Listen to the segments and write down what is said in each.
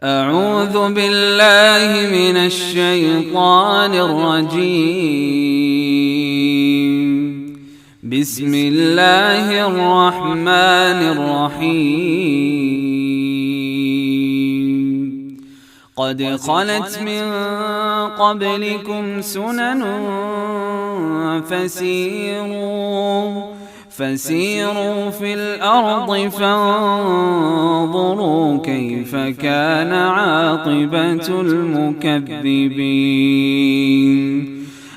أعوذ بالله من الشيطان الرجيم. بسم الله الرحمن الرحيم. قد خلت من قبلكم سنن فسيروا في الأرض فانظروا كيف كان عاقبة المكذبين.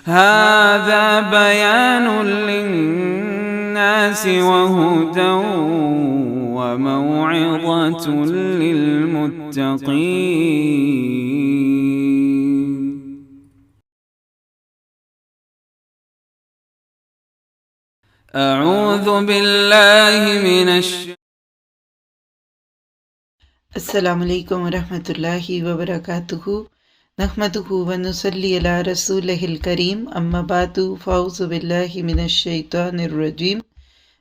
هذا بيان للناس وهدى وموعظة للمتقين. أعوذ بالله من السلام علیکم ورحمۃ اللہ وبرکاتہ. نحمدہ ونصلی علی رسولہ الکریم. اما بعد فاعوذ باللہ من الشیطان الرجیم.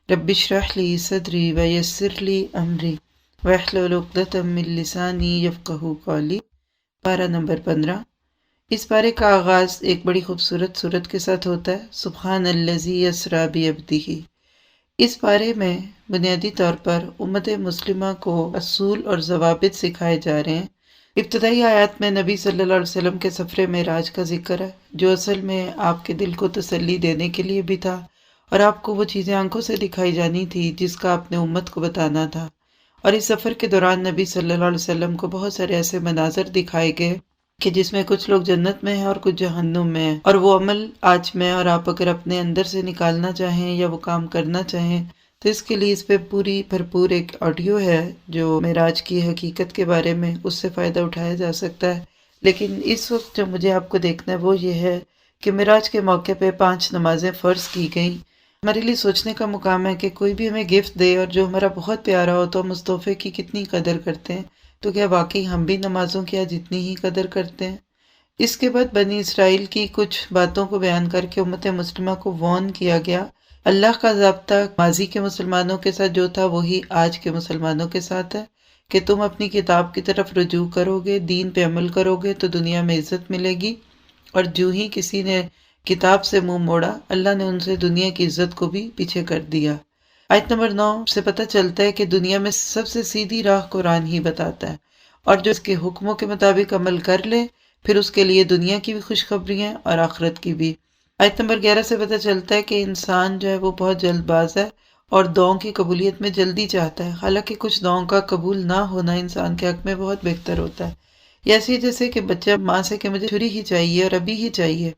رب اشرح لی صدری ویسر لی امری واحلل عقدۃ من لسانی یفقہوا قولی. پارہ نمبر 15. اس پارے کا آغاز ایک بڑی خوبصورت صورت کے ساتھ ہوتا ہے، سبحان الذی اسریٰ بعبدہ. اس پارے میں بنیادی طور پر امت مسلمہ کو اصول اور ضوابط سکھائے جا رہے ہیں. ابتدائی آیات میں نبی صلی اللہ علیہ وسلم کے سفر معراج کا ذکر ہے، جو اصل میں آپ کے دل کو تسلی دینے کے لیے بھی تھا، اور آپ کو وہ چیزیں آنکھوں سے دکھائی جانی تھی جس کا آپ نے امت کو بتانا تھا. اور اس سفر کے دوران نبی صلی اللہ علیہ وسلم کو بہت سارے ایسے مناظر دکھائے گئے کہ جس میں کچھ لوگ جنت میں ہیں اور کچھ جہنم میں ہیں، اور وہ عمل آج میں اور آپ اگر اپنے اندر سے نکالنا چاہیں یا وہ کام کرنا چاہیں تو اس کے لیے اس پہ پوری بھرپور ایک آڈیو ہے جو معراج کی حقیقت کے بارے میں، اس سے فائدہ اٹھایا جا سکتا ہے. لیکن اس وقت جو مجھے آپ کو دیکھنا ہے وہ یہ ہے کہ معراج کے موقع پہ 5 نمازیں فرض کی گئیں. ہمارے لیے سوچنے کا مقام ہے کہ کوئی بھی ہمیں گفٹ دے اور جو ہمارا بہت پیارا ہو تو ہم اس تحفے کی کتنی قدر کرتے ہیں. تو کیا واقعی ہم بھی نمازوں کی آج اتنی ہی قدر کرتے ہیں؟ اس کے بعد بنی اسرائیل کی کچھ باتوں کو بیان کر کے امت مسلمہ کو وارن کیا گیا. اللہ کا ضابطہ ماضی کے مسلمانوں کے ساتھ جو تھا وہی آج کے مسلمانوں کے ساتھ ہے کہ تم اپنی کتاب کی طرف رجوع کرو گے، دین پہ عمل کرو گے تو دنیا میں عزت ملے گی. اور جو ہی کسی نے کتاب سے منہ موڑا، اللہ نے ان سے دنیا کی عزت کو بھی پیچھے کر دیا. آیت نمبر 9 سے پتہ چلتا ہے کہ دنیا میں سب سے سیدھی راہ قرآن ہی بتاتا ہے، اور جو اس کے حکموں کے مطابق عمل کر لے پھر اس کے لیے دنیا کی بھی خوشخبری ہیں اور آخرت کی بھی. آیت نمبر 11 سے پتہ چلتا ہے کہ انسان جو ہے وہ بہت جلد باز ہے اور دعاؤں کی قبولیت میں جلدی چاہتا ہے، حالانکہ کچھ دعاؤں کا قبول نہ ہونا انسان کے حق میں بہت بہتر ہوتا ہے. یہ ایسی جیسے کہ بچہ ماں سے کہ مجھے چھری ہی چاہیے اور ابھی ہی چاہیے.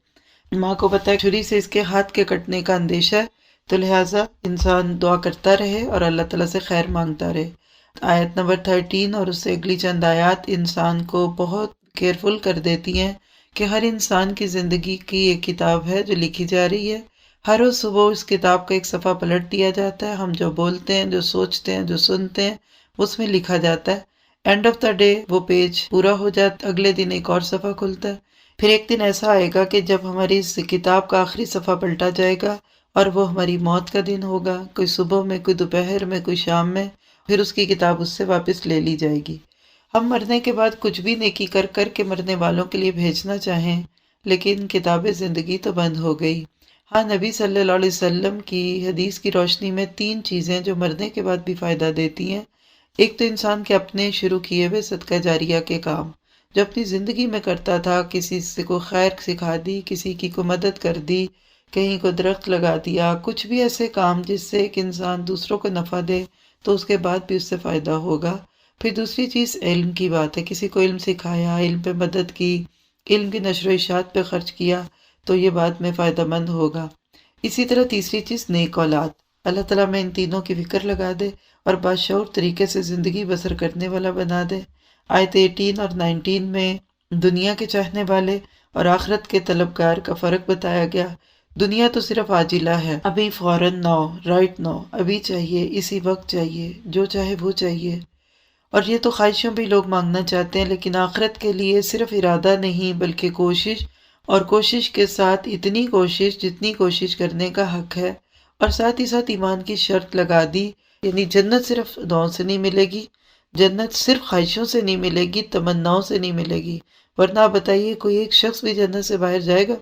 ماں کو پتہ ہے چھری سے اس کے ہاتھ کے کٹنے کا اندیشہ ہے، تو لہٰذا انسان دعا کرتا رہے اور اللہ تعالیٰ سے خیر مانگتا رہے. آیت نمبر 13 اور اس سے اگلی چند آیات انسان کو بہت کیئرفل کر دیتی ہیں کہ ہر انسان کی زندگی کی ایک کتاب ہے جو لکھی جا رہی ہے. ہر روز صبح اس کتاب کا ایک صفحہ پلٹ دیا جاتا ہے. ہم جو بولتے ہیں، جو سوچتے ہیں، جو سنتے ہیں، اس میں لکھا جاتا ہے. اینڈ آف دا ڈے وہ پیج پورا ہو جاتا، اگلے دن ایک اور صفحہ کھلتا ہے. پھر ایک دن ایسا آئے گا کہ جب ہماری اس کتاب کا آخری صفحہ پلٹا جائے گا اور وہ ہماری موت کا دن ہوگا، کوئی صبح میں، کوئی دوپہر میں، کوئی شام میں. پھر اس کی کتاب اس سے واپس لے لی جائے گی. ہم مرنے کے بعد کچھ بھی نیکی کر کر کے مرنے والوں کے لیے بھیجنا چاہیں، لیکن کتاب زندگی تو بند ہو گئی. ہاں، نبی صلی اللہ علیہ وسلم کی حدیث کی روشنی میں 3 چیزیں جو مرنے کے بعد بھی فائدہ دیتی ہیں. ایک تو انسان کے اپنے شروع کیے ہوئے صدقہ جاریہ کے کام جو اپنی زندگی میں کرتا تھا، کسی سے کو خیر سکھا دی، کسی کی کو مدد کر دی، کہیں کو درخت لگا دیا، کچھ بھی ایسے کام جس سے ایک انسان دوسروں کو نفع دے تو اس کے بعد بھی اس سے فائدہ ہوگا. پھر دوسری چیز علم کی بات ہے، کسی کو علم سکھایا، علم پہ مدد کی، علم کی نشر و اشاعت پہ خرچ کیا تو یہ بعد میں فائدہ مند ہوگا. اسی طرح تیسری چیز نیک اولاد. اللہ تعالیٰ میں ان تینوں کی فکر لگا دے اور باشعور طریقے سے زندگی بسر کرنے والا بنا دے. آیت 18 اور 19 میں دنیا کے چاہنے والے اور آخرت کے طلبگار کا فرق بتایا گیا. دنیا تو صرف عاجلہ ہے، ابھی فوراً نو، رائٹ نو، ابھی چاہیے، اسی وقت چاہیے، جو چاہے وہ چاہیے. اور یہ تو خواہشوں بھی لوگ مانگنا چاہتے ہیں، لیکن آخرت کے لیے صرف ارادہ نہیں بلکہ کوشش، اور کوشش کے ساتھ اتنی کوشش جتنی کوشش کرنے کا حق ہے. اور ساتھ ہی ساتھ ایمان کی شرط لگا دی، یعنی جنت صرف دعاؤں سے نہیں ملے گی، جنت صرف خواہشوں سے نہیں ملے گی، تمناؤں سے نہیں ملے گی، ورنہ آپ بتائیے کوئی ایک شخص بھی جنت سے باہر جائے گا؟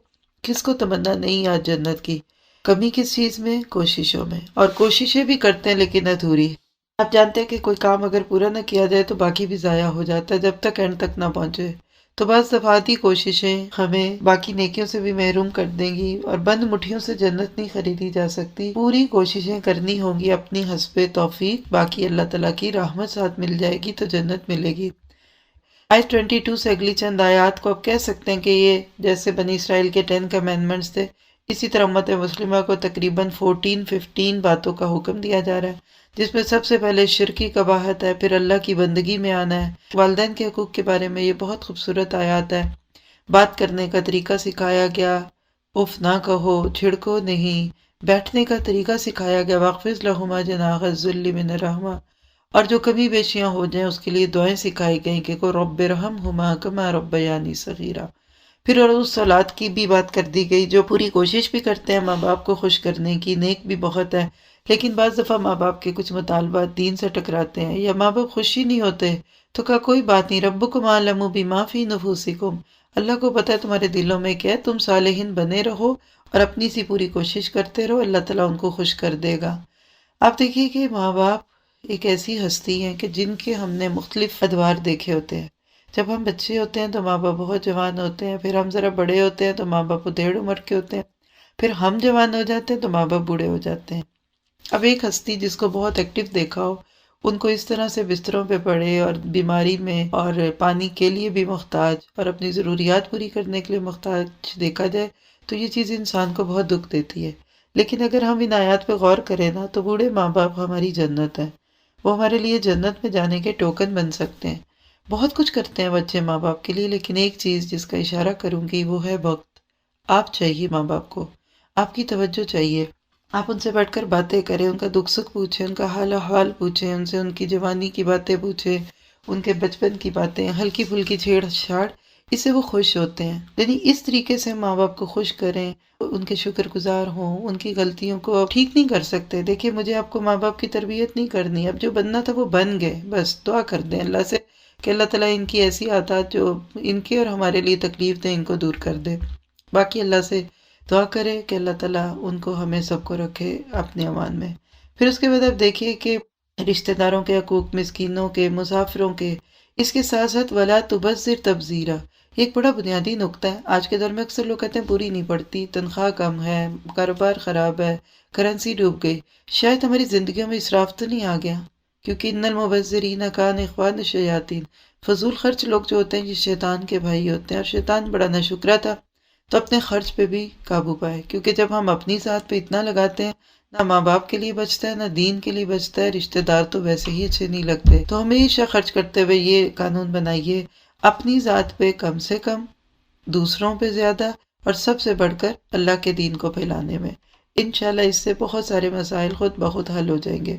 کس کو تمنا نہیں آج جنت کی؟ کمی کس چیز میں؟ کوششوں میں، اور کوششیں بھی کرتے ہیں لیکن ادھوری۔ آپ جانتے ہیں کہ کوئی کام اگر پورا نہ کیا جائے تو باقی بھی ضائع ہو جاتا ہے جب تک اینڈ تک نہ پہنچے۔ تو بعض دفعاتی کوششیں ہمیں باقی نیکیوں سے بھی محروم کر دیں گی، اور بند مٹھیوں سے جنت نہیں خریدی جا سکتی۔ پوری کوششیں کرنی ہوں گی اپنی حسب توفیق، باقی اللہ تعالیٰ کی رحمت ساتھ مل جائے گی تو جنت ملے گی۔ آیت 22 سے اگلی چند آیات کو آپ کہہ سکتے ہیں کہ یہ جیسے بنی اسرائیل کے 10 کمینڈمنٹس تھے، اسی طرح امت مسلمہ کو تقریباً 15 باتوں کا حکم دیا جا رہا ہے، جس میں سب سے پہلے شرک کی قباحت ہے، پھر اللہ کی بندگی میں آنا ہے۔ والدین کے حقوق کے بارے میں یہ بہت خوبصورت آیات ہے۔ بات کرنے کا طریقہ سکھایا گیا، اف نہ کہو، چھڑکو نہیں، بیٹھنے کا طریقہ سکھایا گیا، واخفض لہما جناح الذل من الرحمہ، اور جو کمی بیشیاں ہو جائیں اس کے لیے دعائیں سکھائی گئیں کہ کو رب ارحمہما کما ربیانی صغیرا۔ پھر اور اس اولاد کی بھی بات کر دی گئی جو پوری کوشش بھی کرتے ہیں ماں باپ کو خوش کرنے کی، نیک بھی بہت ہے، لیکن بعض دفعہ ماں باپ کے کچھ مطالبات دین سے ٹکراتے ہیں یا ماں باپ خوشی نہیں ہوتے، تو کہا کوئی بات نہیں، ربکم اعلم بما فی نفوسکم، اللہ کو پتہ ہے تمہارے دلوں میں کیا ہے، تم صالحین بنے رہو اور اپنی سی پوری کوشش کرتے رہو، اللہ تعالیٰ ان کو خوش کر دے گا۔ آپ دیکھیے کہ ماں باپ ایک ایسی ہستی ہیں کہ جن کے ہم نے مختلف ادوار دیکھے ہوتے ہیں۔ جب ہم بچے ہوتے ہیں تو ماں باپ بہت جوان ہوتے ہیں، پھر ہم ذرا بڑے ہوتے ہیں تو ماں باپ ڈیڑھ عمر کے ہوتے ہیں، پھر ہم جوان ہو جاتے ہیں تو ماں باپ بوڑھے ہو جاتے ہیں۔ اب ایک ہستی جس کو بہت ایکٹیو دیکھا ہو، ان کو اس طرح سے بستروں پہ پڑے اور بیماری میں اور پانی کے لیے بھی محتاج اور اپنی ضروریات پوری کرنے کے لیے محتاج دیکھا جائے تو یہ چیز انسان کو بہت دکھ دیتی ہے۔ لیکن اگر ہم ان آیات پہ غور کریں نا تو بوڑھے ماں باپ ہماری جنت ہے، وہ ہمارے لیے جنت میں جانے کے ٹوکن بن سکتے ہیں۔ بہت کچھ کرتے ہیں بچے ماں باپ کے لیے، لیکن ایک چیز جس کا اشارہ کروں گی وہ ہے وقت۔ آپ چاہیے ماں باپ کو، آپ کی توجہ چاہیے، آپ ان سے بیٹھ کر باتیں کریں، ان کا دکھ سکھ پوچھیں، ان کا حال احوال پوچھیں، ان سے ان کی جوانی کی باتیں پوچھیں، ان کے بچپن کی باتیں، ہلکی پھلکی چھیڑ چھاڑ، اس سے وہ خوش ہوتے ہیں۔ یعنی اس طریقے سے ماں باپ کو خوش کریں، ان کے شکر گزار ہوں، ان کی غلطیوں کو ٹھیک نہیں کر سکتے۔ دیکھیے مجھے آپ کو ماں باپ کی تربیت نہیں کرنی، اب جو بننا تھا وہ بن گئے، بس دعا کر دیں اللہ سے کہ اللہ تعالیٰ ان کی ایسی عادات جو ان کے اور ہمارے لیے تکلیف دیں ان کو دور کر دے۔ باقی اللہ سے دعا کرے کہ اللہ تعالیٰ ان کو ہمیں سب کو رکھے اپنے امان میں۔ پھر اس کے بعد آپ دیکھیے کہ رشتہ داروں کے حقوق، مسکینوں کے، مسافروں کے، اس کے ساتھ ساتھ ولا تبذر تبذیرا، یہ ایک بڑا بنیادی نقطہ ہے۔ آج کے دور میں اکثر لوگ کہتے ہیں پوری نہیں پڑتی، تنخواہ کم ہے، کاروبار خراب ہے، کرنسی ڈوب گئی، شاید ہماری زندگیوں میں اسراف تو نہیں آ گیا، کیونکہ ان المبذرین کان اخوان الشیاطین، فضول خرچ لوگ جو ہوتے ہیں یہ شیطان کے بھائی ہوتے ہیں، اور شیطان بڑا ناشکرا تھا، تو اپنے خرچ پہ بھی قابو پائے، کیونکہ جب ہم اپنی ذات پہ اتنا لگاتے ہیں نہ ماں باپ کے لیے بچتا ہے نہ دین کے لیے بچتا ہے، رشتہ دار تو ویسے ہی اچھے نہیں لگتے۔ تو ہمیشہ خرچ کرتے ہوئے یہ قانون بنائیے، اپنی ذات پہ کم سے کم، دوسروں پہ زیادہ، اور سب سے بڑھ کر اللہ کے دین کو پھیلانے میں۔ انشاءاللہ اس سے بہت سارے مسائل خود بخود حل ہو جائیں گے۔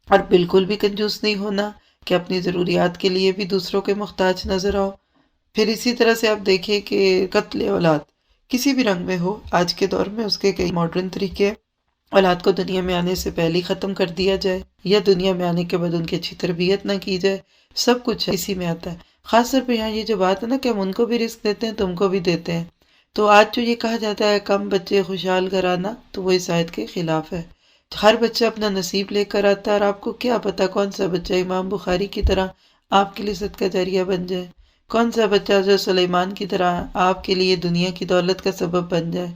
اور بالکل بھی کنجوس نہیں ہونا کہ اپنی ضروریات کے لیے بھی دوسروں کے محتاج نظر آؤ۔ پھر اسی طرح سے آپ دیکھیں کہ قتل اولاد کسی بھی رنگ میں ہو، آج کے دور میں اس کے کئی ماڈرن طریقے ہیں۔ اولاد کو دنیا میں آنے سے پہلے ہی ختم کر دیا جائے، یا دنیا میں آنے کے بعد ان کی اچھی تربیت نہ کی جائے، سب کچھ اسی میں آتا ہے۔ خاص طور پہ یہاں یہ جو بات ہے نا کہ ہم ان کو بھی رزق دیتے ہیں تم کو بھی دیتے ہیں، تو آج جو یہ کہا جاتا ہے کم بچے خوشحال گھرانہ، تو وہ اس آیت کے خلاف ہے۔ ہر بچہ اپنا نصیب لے کر آتا ہے، اور آپ کو کیا پتا کون سا بچہ امام بخاری کی طرح آپ کے لیے صدقہ جاریہ بن جائے، کون سا بچہ جو سلیمان کی طرح آپ کے لیے دنیا کی دولت کا سبب بن جائے،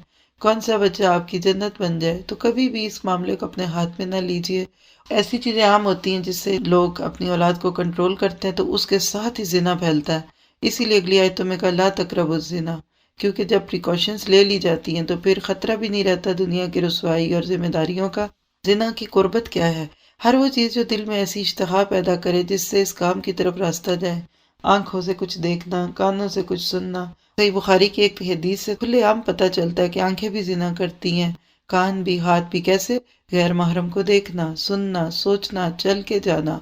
کون سا بچہ آپ کی جنت بن جائے۔ تو کبھی بھی اس معاملے کو اپنے ہاتھ میں نہ لیجئے۔ ایسی چیزیں عام ہوتی ہیں جس سے لوگ اپنی اولاد کو کنٹرول کرتے ہیں، تو اس کے ساتھ ہی زنا پھیلتا ہے۔ اسی لیے اگلی آیتوں میں کہا لا تقربوا الزنا، کیونکہ جب پریکاشنز لے لی جاتی ہیں تو پھر خطرہ بھی نہیں رہتا دنیا کی رسوائی اور ذمہ داریوں کا۔ زنا کی قربت کیا ہے؟ ہر وہ چیز جو دل میں ایسی اشتہا پیدا کرے جس سے اس کام کی طرف راستہ جائے، آنکھوں سے کچھ دیکھنا، کانوں سے کچھ سننا۔ صحیح بخاری کی ایک حدیث سے کھلے عام پتہ چلتا ہے کہ آنکھیں بھی زنا کرتی ہیں، کان بھی، ہاتھ بھی۔ کیسے؟ غیر محرم کو دیکھنا، سننا، سوچنا، چل کے جانا۔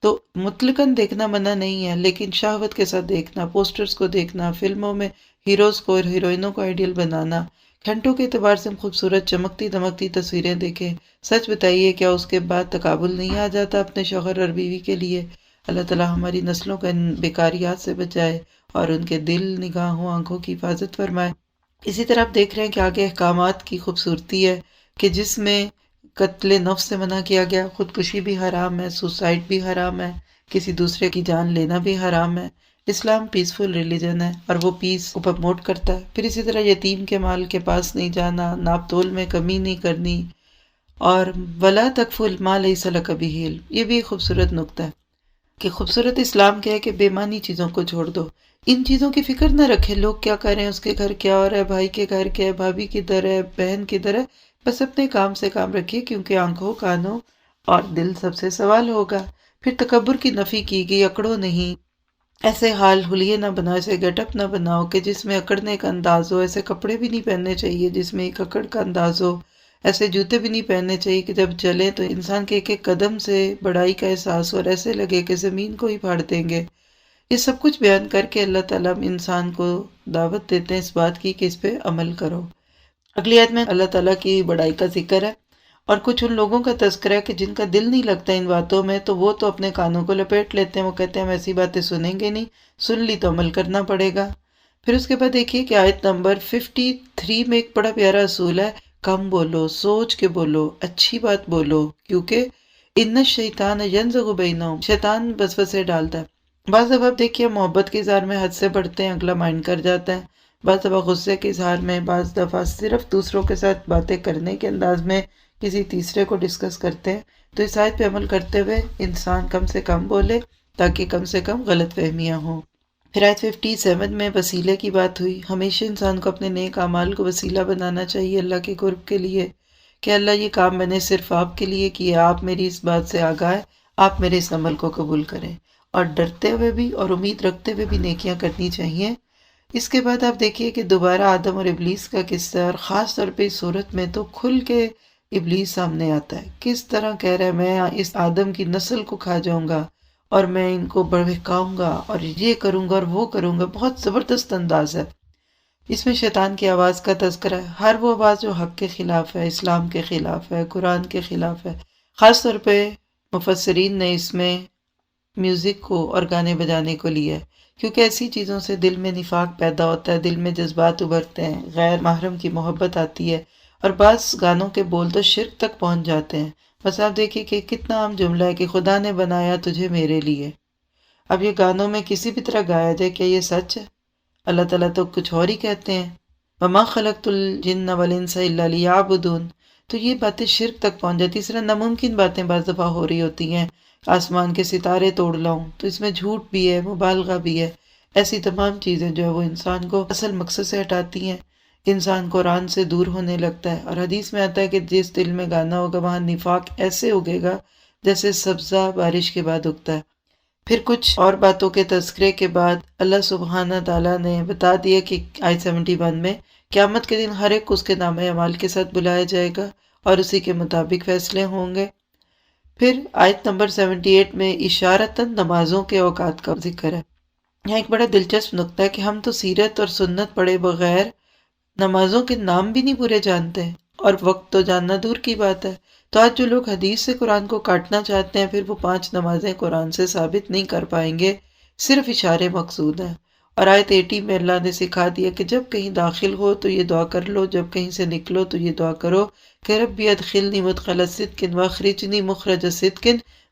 تو مطلقاً دیکھنا منع نہیں ہے، لیکن شہوت کے ساتھ دیکھنا، پوسٹرز کو دیکھنا، فلموں میں ہیروز کو اور ہیروئنوں کو آئیڈیل بنانا، گھنٹوں کے اعتبار سے ہم خوبصورت چمکتی دمکتی تصویریں دیکھیں، سچ بتائیے کیا اس کے بعد تقابل نہیں آ جاتا اپنے شوہر اور بیوی کے لیے؟ اللہ تعالیٰ ہماری نسلوں کو ان بیکاریات سے بچائے اور ان کے دل، نگاہوں، آنکھوں کی حفاظت فرمائے۔ اسی طرح آپ دیکھ رہے ہیں کہ آگے احکامات کی خوبصورتی ہے کہ جس میں قتل نفس سے منع کیا گیا، خودکشی بھی حرام ہے، سوسائڈ بھی حرام ہے، کسی دوسرے کی جان لینا بھی حرام ہے۔ اسلام پیسفل ریلیجن ہے اور وہ پیس کو پروموٹ کرتا ہے۔ پھر اسی طرح یتیم کے مال کے پاس نہیں جانا، ناپ تول میں کمی نہیں کرنی، اور ولا تقف ما لیس لک بہ علم، یہ بھی ایک خوبصورت نقطہ ہے کہ خوبصورت اسلام کیا ہے کہ بے معنی چیزوں کو چھوڑ دو، ان چیزوں کی فکر نہ رکھے لوگ کیا کر رہے ہیں، اس کے گھر کیا ہو رہا ہے، بھائی کے گھر کیا ہے، بھابھی کدھر ہے، بہن کدھر ہے، بس اپنے کام سے کام رکھیے، کیونکہ آنکھوں، کانوں اور دل سب سے سوال ہوگا۔ پھر تکبر کی نفی کی گئی، اکڑو نہیں، ایسے حال حلیے نہ بناؤ، ایسے گیٹ اپ نہ بناؤ کہ جس میں اکڑنے کا انداز ہو، ایسے کپڑے بھی نہیں پہننے چاہیے جس میں ایک اکڑ کا انداز ہو، ایسے جوتے بھی نہیں پہننے چاہیے کہ جب چلیں تو انسان کے ایک ایک قدم سے بڑائی کا احساس ہو اور ایسے لگے کہ زمین کو ہی پھاڑ دیں گے۔ یہ سب کچھ بیان کر کے اللہ تعالیٰ انسان کو دعوت دیتے ہیں اس بات کی کہ اس پہ عمل کرو۔ اگلی آیت میں اللہ تعالیٰ کی بڑائی کا ذکر ہے اور کچھ ان لوگوں کا تذکرہ ہے کہ جن کا دل نہیں لگتا ان باتوں میں، تو وہ تو اپنے کانوں کو لپیٹ لیتے ہیں، وہ کہتے ہیں ہم ایسی باتیں سنیں گے نہیں، سن لی تو عمل کرنا پڑے گا۔ پھر اس کے بعد دیکھیے کہ آیت نمبر 53 میں ایک بڑا پیارا اصول ہے، کم بولو، سوچ کے بولو، اچھی بات بولو، کیونکہ ان الشیطان ینزغ بینہم، شیطان وسوسے ڈالتا ہے۔ بعض دفعہ آپ دیکھیے محبت کے اظہار میں حد سے بڑھتے ہیں، اگلا مائنڈ کر جاتا ہے، بعض دفعہ غصے کے اظہار میں، بعض دفعہ صرف دوسروں کے ساتھ باتیں کرنے کے انداز میں کسی تیسرے کو ڈسکس کرتے ہیں۔ تو اس آیت پہ عمل کرتے ہوئے انسان کم سے کم بولے تاکہ کم سے کم غلط فہمیاں ہوں۔ پھر آیت 57 میں وسیلے کی بات ہوئی، ہمیشہ انسان کو اپنے نیک اعمال کو وسیلہ بنانا چاہیے اللہ کے قرب کے لیے، کہ اللہ یہ کام میں نے صرف آپ کے لیے کیا، آپ میری اس بات سے آگاہ ہیں، آپ میرے اس عمل کو قبول کریں، اور ڈرتے ہوئے بھی اور امید رکھتے ہوئے بھی نیکیاں کرنی چاہیے۔ اس کے بعد آپ دیکھیے کہ دوبارہ آدم اور ابلیس کا قصہ، اور خاص طور پہ اس صورت میں تو کھل کے ابلیس سامنے آتا ہے، کس طرح کہہ رہا ہے میں اس آدم کی نسل کو کھا جاؤں گا اور میں ان کو بہکاؤں گا اور یہ کروں گا اور وہ کروں گا۔ بہت زبردست انداز ہے اس میں، شیطان کی آواز کا تذکرہ ہے، ہر وہ آواز جو حق کے خلاف ہے، اسلام کے خلاف ہے، قرآن کے خلاف ہے۔ خاص طور پہ مفسرین نے اس میں میوزک کو اور گانے بجانے کو لیا ہے، کیونکہ ایسی چیزوں سے دل میں نفاق پیدا ہوتا ہے، دل میں جذبات ابھرتے ہیں، غیر محرم کی محبت آتی ہے، اور بعض گانوں کے بول تو شرک تک پہنچ جاتے ہیں۔ بس آپ دیکھیے کہ کتنا عام جملہ ہے کہ خدا نے بنایا تجھے میرے لیے۔ اب یہ گانوں میں کسی بھی طرح گایا جائے، کیا یہ سچ ہے؟ اللہ تعالیٰ تو کچھ اور ہی کہتے ہیں، وَمَا خَلَقْتُ الْجِنَّ وَالْإِنسَ إِلَّا لِيَعْبُدُونَ۔ تو یہ باتیں شرک تک پہنچ جاتی، اس طرح ناممکن باتیں بعض دفعہ ہو رہی ہوتی ہیں، آسمان کے ستارے توڑ لاؤں، تو اس میں جھوٹ بھی ہے، مبالغہ بھی ہے، ایسی تمام چیزیں جو ہے وہ انسان کو اصل مقصد سے ہٹاتی ہیں، انسان قرآن سے دور ہونے لگتا ہے۔ اور حدیث میں آتا ہے کہ جس دل میں گانا ہوگا وہاں نفاق ایسے اگے گا جیسے سبزہ بارش کے بعد اگتا ہے۔ پھر کچھ اور باتوں کے تذکرے کے بعد اللہ سبحانہ تعالیٰ نے بتا دیا کہ آیت 71 میں قیامت کے دن ہر ایک کو اس کے نام اعمال کے ساتھ بلایا جائے گا اور اسی کے مطابق فیصلے ہوں گے۔ پھر آیت نمبر 78 میں اشارتاً نمازوں کے اوقات کا ذکر ہے۔ یہاں ایک بڑا دلچسپ نقطہ ہے کہ ہم تو سیرت اور سنت پڑھے بغیر نمازوں کے نام بھی نہیں پورے جانتے ہیں، اور وقت تو جاننا دور کی بات ہے۔ تو آج جو لوگ حدیث سے قرآن کو کاٹنا چاہتے ہیں، پھر وہ 5 نمازیں قرآن سے ثابت نہیں کر پائیں گے، صرف اشارے مقصود ہیں۔ اور آیت 80 میں اللہ نے سکھا دیا کہ جب کہیں داخل ہو تو یہ دعا کر لو، جب کہیں سے نکلو تو یہ دعا کرو کہ ربی ادخلنی مدخل صدق واخرجنی مخرج صدق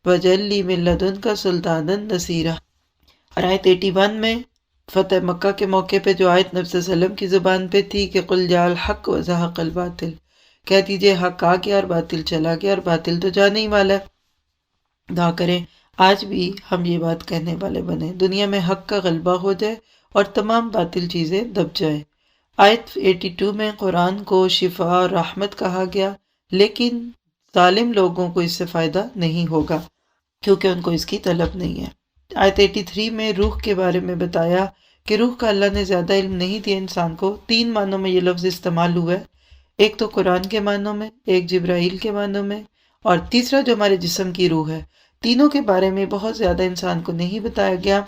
واجعل لی من لدنک سلطانا نصیرا۔ اور آیت 81 میں فتح مکہ کے موقع پہ جو آیت نبی صلی اللہ علیہ وسلم کی زبان پہ تھی کہ قل جاء الحق وزهق الباطل، کہہ دیجئے حق آ گیا اور باطل چلا گیا، اور باطل تو جانے ہی والا ہے۔ دعا کریں آج بھی ہم یہ بات کہنے والے بنیں، دنیا میں حق کا غلبہ ہو جائے اور تمام باطل چیزیں دب جائیں۔ آیت 82 میں قرآن کو شفا اور رحمت کہا گیا، لیکن ظالم لوگوں کو اس سے فائدہ نہیں ہوگا کیونکہ ان کو اس کی طلب نہیں ہے۔ آیت 83 میں روح کے بارے میں بتایا کہ روح کا اللہ نے زیادہ علم نہیں دیا انسان کو۔ 3 معنوں میں یہ لفظ استعمال ہوا ہے، ایک تو قرآن کے معنوں میں، ایک جبرائیل کے معنوں میں، اور تیسرا جو ہمارے جسم کی روح ہے۔ تینوں کے بارے میں بہت زیادہ انسان کو نہیں بتایا گیا،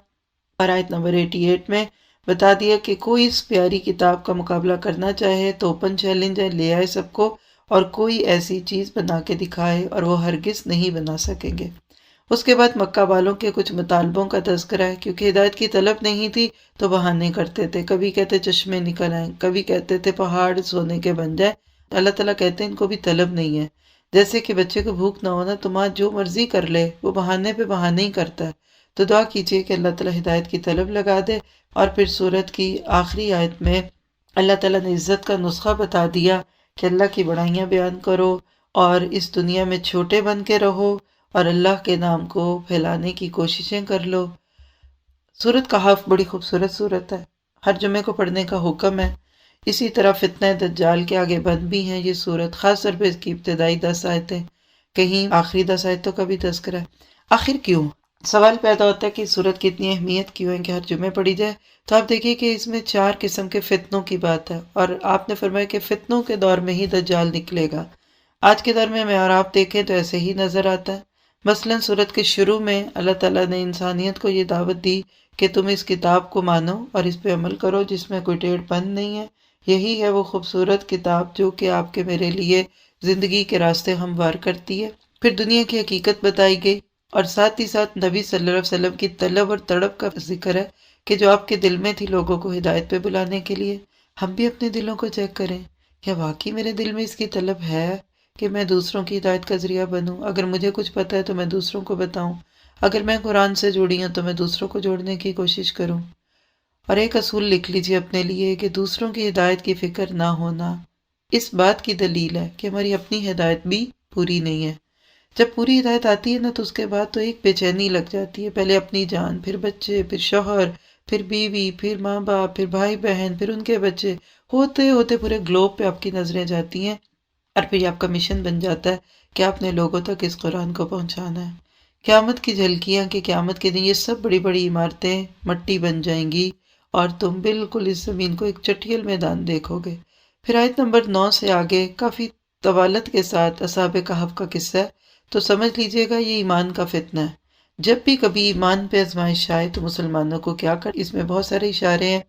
اور آیت نمبر 88 میں بتا دیا کہ کوئی اس پیاری کتاب کا مقابلہ کرنا چاہے تو اوپن چیلنج ہے، لے آئے سب کو، اور کوئی ایسی چیز بنا کے دکھائے اور وہ ہرگز نہیں بنا سکیں گے۔ اس کے بعد مکہ والوں کے کچھ مطالبوں کا تذکرہ ہے، کیونکہ ہدایت کی طلب نہیں تھی تو بہانے کرتے تھے، کبھی کہتے چشمے نکل آئیں، کبھی کہتے تھے پہاڑ سونے کے بن جائیں۔ اللہ تعالیٰ کہتے ہیں ان کو بھی طلب نہیں ہے، جیسے کہ بچے کو بھوک نہ ہونا تو ماں جو مرضی کر لے، وہ بہانے پہ بہانے ہی کرتا ہے۔ تو دعا کیجئے کہ اللہ تعالیٰ ہدایت کی طلب لگا دے۔ اور پھر سورت کی آخری آیت میں اللہ تعالیٰ نے عزت کا نسخہ بتا دیا کہ اللہ کی بڑائیاں بیان کرو اور اس دنیا میں چھوٹے بن کے رہو اور اللہ کے نام کو پھیلانے کی کوششیں کر لو۔ سورت کہف بڑی خوبصورت سورت ہے، ہر جمعے کو پڑھنے کا حکم ہے۔ اسی طرح فتنہ دجال کے آگے بند بھی ہیں یہ سورت، خاص طور پہ اس کی ابتدائی 10 آیتیں، کہیں آخری 10 آیتوں کا بھی تذکرہ ہے۔ آخر کیوں؟ سوال پیدا ہوتا ہے کہ سورت کی اتنی اہمیت کیوں ہے کہ ہر جمعے پڑھی جائے؟ تو آپ دیکھیے کہ اس میں 4 قسم کے فتنوں کی بات ہے، اور آپ نے فرمایا کہ فتنوں کے دور میں ہی دجال نکلے گا۔ آج کے دور میں اور آپ دیکھیں تو ایسے ہی نظر آتا ہے۔ مثلا سورت کے شروع میں اللہ تعالیٰ نے انسانیت کو یہ دعوت دی کہ تم اس کتاب کو مانو اور اس پہ عمل کرو جس میں کوئی ٹیڑھ پن نہیں ہے، یہی ہے وہ خوبصورت کتاب جو کہ آپ کے میرے لیے زندگی کے راستے ہموار کرتی ہے۔ پھر دنیا کی حقیقت بتائی گئی، اور ساتھ ہی ساتھ نبی صلی اللہ علیہ وسلم کی طلب اور تڑپ کا ذکر ہے کہ جو آپ کے دل میں تھی لوگوں کو ہدایت پہ بلانے کے لیے۔ ہم بھی اپنے دلوں کو چیک کریں، کیا واقعی میرے دل میں اس کی طلب ہے کہ میں دوسروں کی ہدایت کا ذریعہ بنوں؟ اگر مجھے کچھ پتہ ہے تو میں دوسروں کو بتاؤں، اگر میں قرآن سے جڑی ہوں تو میں دوسروں کو جوڑنے کی کوشش کروں۔ اور ایک اصول لکھ لیجیے اپنے لیے کہ دوسروں کی ہدایت کی فکر نہ ہونا اس بات کی دلیل ہے کہ ہماری اپنی ہدایت بھی پوری نہیں ہے۔ جب پوری ہدایت آتی ہے نا تو اس کے بعد تو ایک بے چینی لگ جاتی ہے، پہلے اپنی جان، پھر بچے، پھر شوہر، پھر بیوی، پھر ماں باپ، پھر بھائی بہن، پھر ان کے بچے، ہوتے ہوتے پورے گلوب پہ آپ کی نظریں جاتی ہیں، اور پھر یہ آپ کا مشن بن جاتا ہے کہ آپ نے لوگوں تک اس قرآن کو پہنچانا ہے۔ قیامت کی جھلکیاں کہ قیامت کے دن یہ سب بڑی بڑی عمارتیں مٹی بن جائیں گی اور تم بالکل اس زمین کو ایک چٹیل میدان دیکھو گے۔ پھر آیت نمبر 9 سے آگے کافی طوالت کے ساتھ اصحاب کہف کا قصہ ہے، تو سمجھ لیجئے گا یہ ایمان کا فتنہ ہے۔ جب بھی کبھی ایمان پہ آزمائش آئے تو مسلمانوں کو کیا کر، اس میں بہت سارے اشارے ہیں،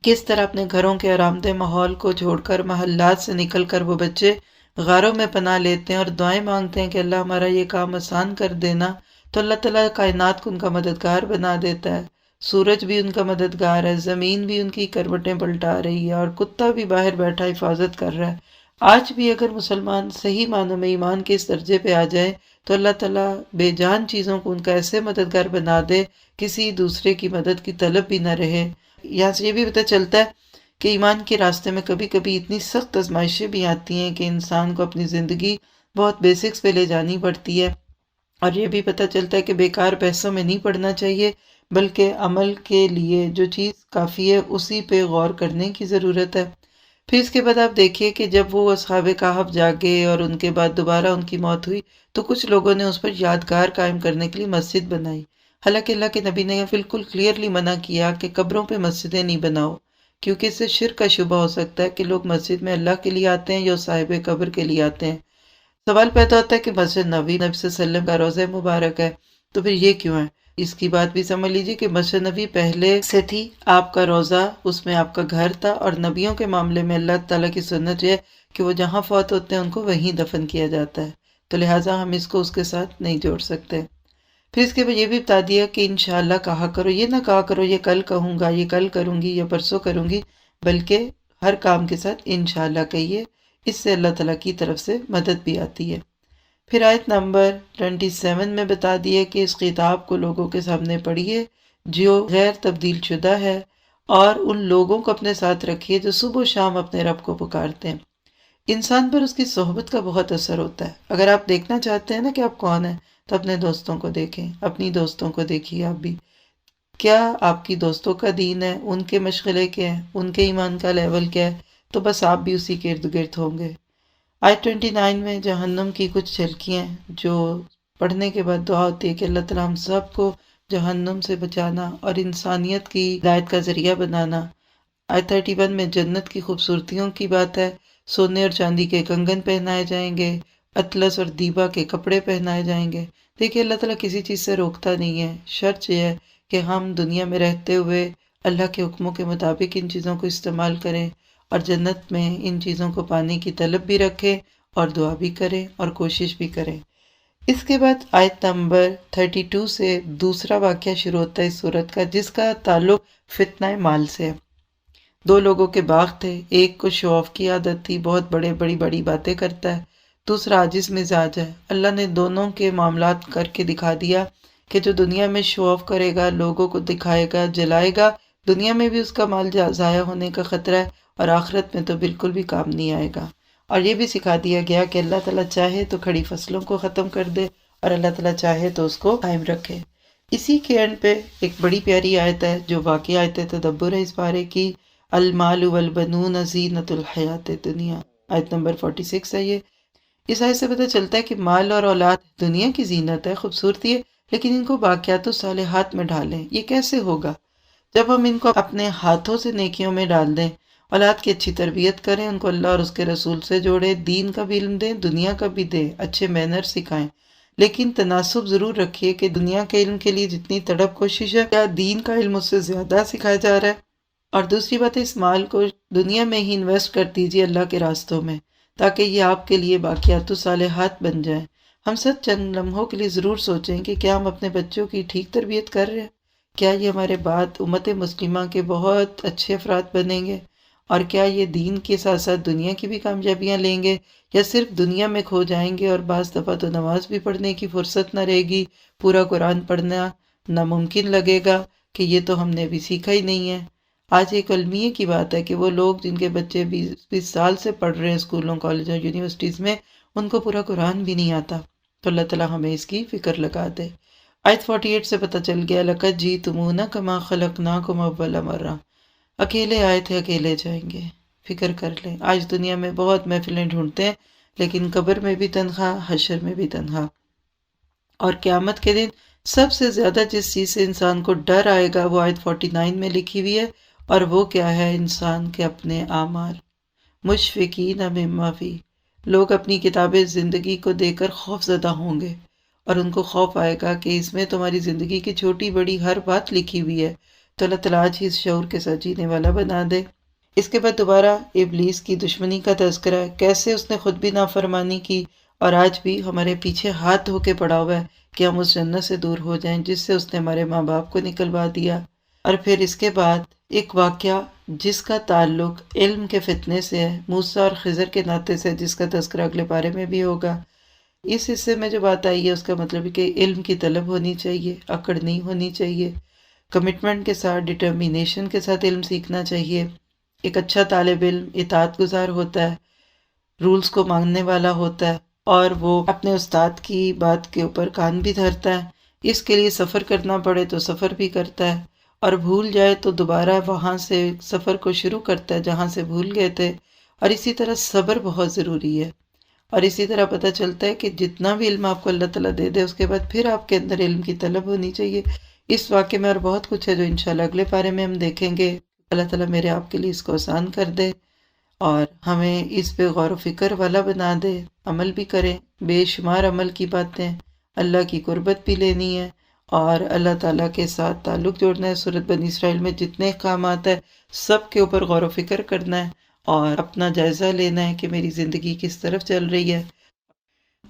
کس طرح اپنے گھروں کے آرام دہ ماحول کو چھوڑ کر، محلات سے نکل کر وہ بچے غاروں میں پناہ لیتے ہیں اور دعائیں مانگتے ہیں کہ اللہ ہمارا یہ کام آسان کر دینا، تو اللہ تعالیٰ کائنات کو ان کا مددگار بنا دیتا ہے۔ سورج بھی ان کا مددگار ہے، زمین بھی ان کی کروٹیں پلٹا رہی ہے، اور کتا بھی باہر بیٹھا حفاظت کر رہا ہے۔ آج بھی اگر مسلمان صحیح معنوں میں ایمان کے اس درجے پہ آ جائے تو اللہ تعالیٰ بے جان چیزوں کو ان کا ایسے مددگار بنا دے، کسی دوسرے کی مدد کی طلب بھی نہ رہے۔ یہاں سے یہ بھی پتہ چلتا ہے کہ ایمان کے راستے میں کبھی کبھی اتنی سخت آزمائشیں بھی آتی ہیں کہ انسان کو اپنی زندگی بہت بیسکس پہ لے جانی پڑتی ہے، اور یہ بھی پتہ چلتا ہے کہ بیکار بحثوں میں نہیں پڑنا چاہیے، بلکہ عمل کے لیے جو چیز کافی ہے اسی پہ غور کرنے کی ضرورت ہے۔ پھر اس کے بعد آپ دیکھیے کہ جب وہ اصحاب کہف جاگے اور ان کے بعد دوبارہ ان کی موت ہوئی تو کچھ لوگوں نے اس پر یادگار قائم کرنے کے لیے مسجد بنائی، حالانکہ اللہ کے نبی نے بالکل کلیئرلی منع کیا کہ قبروں پہ مسجدیں نہیں بناؤ، کیونکہ اس سے شرک کا شبہ ہو سکتا ہے کہ لوگ مسجد میں اللہ کے لیے آتے ہیں یا صاحب قبر کے لیے آتے ہیں۔ سوال پیدا ہوتا ہے کہ مسجد نبی صلی اللہ علیہ وسلم کا روضہ مبارک ہے، تو پھر یہ کیوں ہے؟ اس کی بات بھی سمجھ لیجیے کہ مسجد نبی پہلے سے تھی، آپ کا روضہ اس میں آپ کا گھر تھا، اور نبیوں کے معاملے میں اللہ تعالیٰ کی سنت یہ ہے کہ وہ جہاں فوت ہوتے ہیں ان کو وہیں دفن کیا جاتا ہے، تو لہٰذا ہم اس کو اس کے ساتھ نہیں جوڑ سکتے۔ پھر اس کے بعد یہ بھی بتا دیا کہ انشاءاللہ کہا کرو، یہ نہ کہا کرو یہ کل کہوں گا، یہ کل کروں گی یا پرسوں کروں گی، بلکہ ہر کام کے ساتھ انشاءاللہ کہیے، اس سے اللہ تعالیٰ کی طرف سے مدد بھی آتی ہے۔ پھر آیت نمبر 27 میں بتا دیے کہ اس خطاب کو لوگوں کے سامنے پڑھیے جو غیر تبدیل شدہ ہے، اور ان لوگوں کو اپنے ساتھ رکھیے جو صبح و شام اپنے رب کو پکارتے ہیں۔ انسان پر اس کی صحبت کا بہت اثر ہوتا ہے۔ اگر آپ دیکھنا چاہتے ہیں نا کہ آپ کون ہیں تو اپنے دوستوں کو دیکھیں، اپنی دوستوں کو دیکھیے آپ بھی، کیا آپ کی دوستوں کا دین ہے، ان کے مشغلے کیا ہیں، ان کے ایمان کا لیول کیا ہے، تو بس آپ بھی اسی کے ارد گرد ہوں گے۔ آیت 29 میں جہنم کی کچھ جھلکیاں جو پڑھنے کے بعد دعا ہوتی ہے کہ اللہ تعالیٰ ہم سب کو جہنم سے بچانا اور انسانیت کی ہدایت کا ذریعہ بنانا۔ آیت 31 میں جنت کی خوبصورتیوں کی بات ہے، سونے اور چاندی کے کنگن پہنائے جائیں گے، اطلس اور دیبا کے کپڑے پہنائے جائیں گے۔ دیکھیے اللہ تعالیٰ کسی چیز سے روکتا نہیں ہے، شرط یہ ہے کہ ہم دنیا میں رہتے ہوئے اللہ کے حکموں کے مطابق ان چیزوں کو استعمال کریں، اور جنت میں ان چیزوں کو پانے کی طلب بھی رکھیں اور دعا بھی کریں اور کوشش بھی کریں۔ اس کے بعد آیت نمبر 32 سے دوسرا واقعہ شروع ہوتا ہے اس صورت کا، جس کا تعلق فتنہ مال سے ہے۔ دو لوگوں کے باغ تھے، ایک کو شو آف کی عادت تھی، بہت بڑی باتیں کرتا ہے، دوسرا عاجز مزاج ہے۔ اللہ نے دونوں کے معاملات کر کے دکھا دیا کہ جو دنیا میں شو آف کرے گا، لوگوں کو دکھائے گا، جلائے گا، دنیا میں بھی اس کا مال ضائع ہونے کا خطرہ ہے اور آخرت میں تو بالکل بھی کام نہیں آئے گا۔ اور یہ بھی سکھا دیا گیا کہ اللہ تعالیٰ چاہے تو کھڑی فصلوں کو ختم کر دے اور اللہ تعالیٰ چاہے تو اس کو قائم رکھے۔ اسی کے اینڈ پہ ایک بڑی پیاری آیت ہے جو واقعی آیت تدبر ہے اس بارے کی، المال والبنون زینت الحیات الدنیا، آیت نمبر 46 ہے یہ۔ اس آیت سے پتہ چلتا ہے کہ مال اور اولاد دنیا کی زینت ہے، خوبصورتی ہے، لیکن ان کو باقیات و صالحات میں ڈالیں۔ یہ کیسے ہوگا؟ جب ہم ان کو اپنے ہاتھوں سے نیکیوں میں ڈال دیں، اولاد کی اچھی تربیت کریں، ان کو اللہ اور اس کے رسول سے جوڑیں، دین کا بھی علم دیں، دنیا کا بھی دیں، اچھے مینر سکھائیں، لیکن تناسب ضرور رکھیے کہ دنیا کے علم کے لیے جتنی تڑپ کوشش ہے، کیا دین کا علم اس سے زیادہ سکھایا جا رہا ہے؟ اور دوسری بات ہے، اس مال کو دنیا میں ہی انویسٹ کر دیجیے اللہ کے راستوں میں، تاکہ یہ آپ کے لیے باقیات و صالحات بن جائیں۔ ہم سب چند لمحوں کے لیے ضرور سوچیں کہ کیا ہم اپنے بچوں کی ٹھیک تربیت کر رہے ہیں؟ کیا یہ ہمارے بعد امت مسلمہ کے بہت اچھے افراد بنیں گے؟ اور کیا یہ دین کے ساتھ ساتھ دنیا کی بھی کامیابیاں لیں گے، یا صرف دنیا میں کھو جائیں گے اور بعض دفعہ تو نماز بھی پڑھنے کی فرصت نہ رہے گی، پورا قرآن پڑھنا ناممکن لگے گا کہ یہ تو ہم نے ابھی سیکھا ہی نہیں ہے۔ آج ایک المیہ کی بات ہے کہ وہ لوگ جن کے بچے 20 سال سے پڑھ رہے ہیں اسکولوں، کالجوں، یونیورسٹیز میں، ان کو پورا قرآن بھی نہیں آتا۔ تو اللہ تعالیٰ ہمیں اس کی فکر لگا دے۔ آیت 48 سے پتہ چل گیا، لَقَدْ جِئْتُمُونَا كَمَا خَلَقْنَاكُمْ أَوَّلَ مَرَّةٍ، اکیلے آئے تھے اکیلے جائیں گے، فکر کر لیں۔ آج دنیا میں بہت محفلیں ڈھونڈتے ہیں، لیکن قبر میں بھی تنہا، حشر میں بھی تنہا۔ اور قیامت کے دن سب سے زیادہ جس چیز سے انسان کو ڈر آئے گا وہ آیت 49 میں لکھی ہوئی ہے، اور وہ کیا ہے؟ انسان کے اپنے اعمال۔ مشفقین مما فی، لوگ اپنی کتاب زندگی کو دیکھ کر خوف زدہ ہوں گے، اور ان کو خوف آئے گا کہ اس میں تمہاری زندگی کی چھوٹی بڑی ہر بات لکھی ہوئی ہے۔ تو اللہ تعالیٰ آج ہی اس شعور کے ساتھ جینے والا بنا دے۔ اس کے بعد دوبارہ ابلیس کی دشمنی کا تذکرہ ہے، کیسے اس نے خود بھی نافرمانی کی اور آج بھی ہمارے پیچھے ہاتھ دھو کے پڑا ہوا ہے کہ ہم اس جنت سے دور ہو جائیں جس سے اس نے ہمارے ماں باپ کو نکلوا دیا۔ اور پھر اس کے بعد ایک واقعہ جس کا تعلق علم کے فتنے سے ہے، موسیٰ اور خضر کے ناطے سے، جس کا تذکرہ اگلے پارے میں بھی ہوگا۔ اس حصے میں جو بات آئی ہے اس کا مطلب ہے کہ علم کی طلب ہونی چاہیے، اکڑ نہیں ہونی چاہیے، کمٹمنٹ کے ساتھ، ڈٹرمینیشن کے ساتھ علم سیکھنا چاہیے۔ ایک اچھا طالب علم اطاعت گزار ہوتا ہے، رولز کو ماننے والا ہوتا ہے، اور وہ اپنے استاد کی بات کے اوپر کان بھی دھرتا ہے۔ اس کے لیے سفر کرنا پڑے تو سفر بھی کرتا ہے، اور بھول جائے تو دوبارہ وہاں سے سفر کو شروع کرتا ہے جہاں سے بھول گئے تھے۔ اور اسی طرح صبر بہت ضروری ہے۔ اور اسی طرح پتہ چلتا ہے کہ جتنا بھی علم آپ کو اللہ تعالیٰ دے دے، اس کے بعد پھر آپ کے اندر علم کی طلب ہونی چاہیے۔ اس واقعے میں اور بہت کچھ ہے جو انشاءاللہ اگلے پارے میں ہم دیکھیں گے۔ اللہ تعالیٰ میرے آپ کے لیے اس کو آسان کر دے اور ہمیں اس پہ غور و فکر والا بنا دے، عمل بھی کریں۔ بے شمار عمل کی باتیں، اللہ کی قربت بھی لینی ہے اور اللہ تعالیٰ کے ساتھ تعلق جوڑنا ہے۔ سورۃ بنی اسرائیل میں جتنے احکامات ہیں سب کے اوپر غور و فکر کرنا ہے اور اپنا جائزہ لینا ہے کہ میری زندگی کس طرف چل رہی ہے۔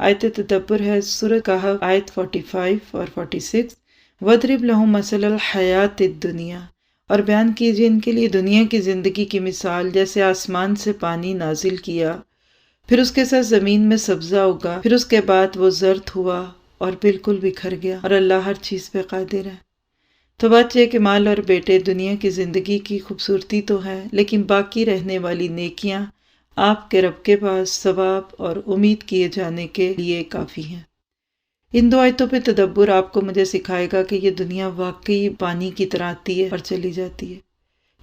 آیت تدبر ہے سورۃ کہف، آیت 45 اور 46۔ وَاضْرِبْ لَهُم مَثَلَ الْحَيَاةِ الدُّنْيَا، اور بیان کیجیے ان کے لیے دنیا کی زندگی کی مثال، جیسے آسمان سے پانی نازل کیا، پھر اس کے ساتھ زمین میں سبزہ اگا، پھر اس کے بعد وہ زرد ہوا اور بالکل بکھر گیا، اور اللہ ہر چیز پہ قادر ہے۔ تو بات یہ کہ مال اور بیٹے دنیا کی زندگی کی خوبصورتی تو ہے، لیکن باقی رہنے والی نیکیاں آپ کے رب کے پاس ثواب اور امید کیے جانے کے لیے کافی ہیں۔ ان دو آیتوں پہ تدبر آپ کو مجھے سکھائے گا کہ یہ دنیا واقعی پانی کی طرح آتی ہے اور چلی جاتی ہے۔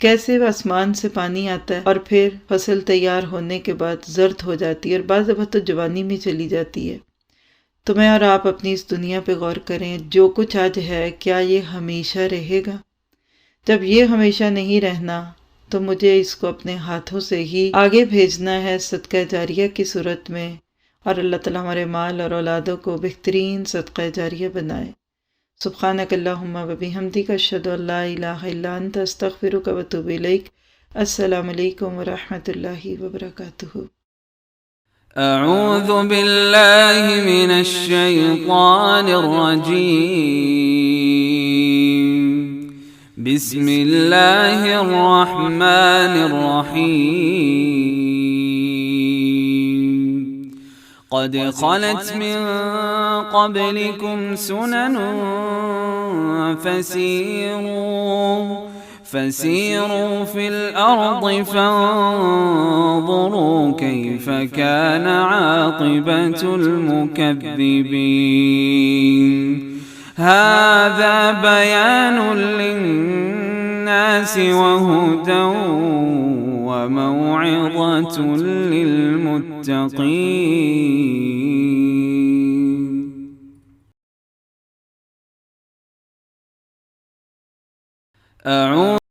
کیسے آسمان سے پانی آتا ہے اور پھر فصل تیار ہونے کے بعد زرد ہو جاتی ہے اور بعض دفعہ تو جوانی میں چلی جاتی ہے۔ تو میں اور آپ اپنی اس دنیا پہ غور کریں، جو کچھ آج ہے کیا یہ ہمیشہ رہے گا؟ جب یہ ہمیشہ نہیں رہنا تو مجھے اس کو اپنے ہاتھوں سے ہی آگے بھیجنا ہے صدقہ جاریہ کی صورت میں، اور اللہ تعالیٰ ہمارے مال اور اولادوں کو بہترین صدقہ جاریہ بنائے۔ سبحانک اللہم و بحمدک، اشہد ان لا الہ الا انت، استغفرک و اتوب الیک۔ السلام علیکم و رحمۃ اللہ وبرکاتہ۔ أعوذ بالله من الشيطان الرجيم. بسم الله الرحمن الرحيم. قد خلت من قبلكم سنن فسيروا في الأرض فانظروا كيف كان عاقبة المكذبين. هذا بيان للناس وهدى وموعظة للمتقين.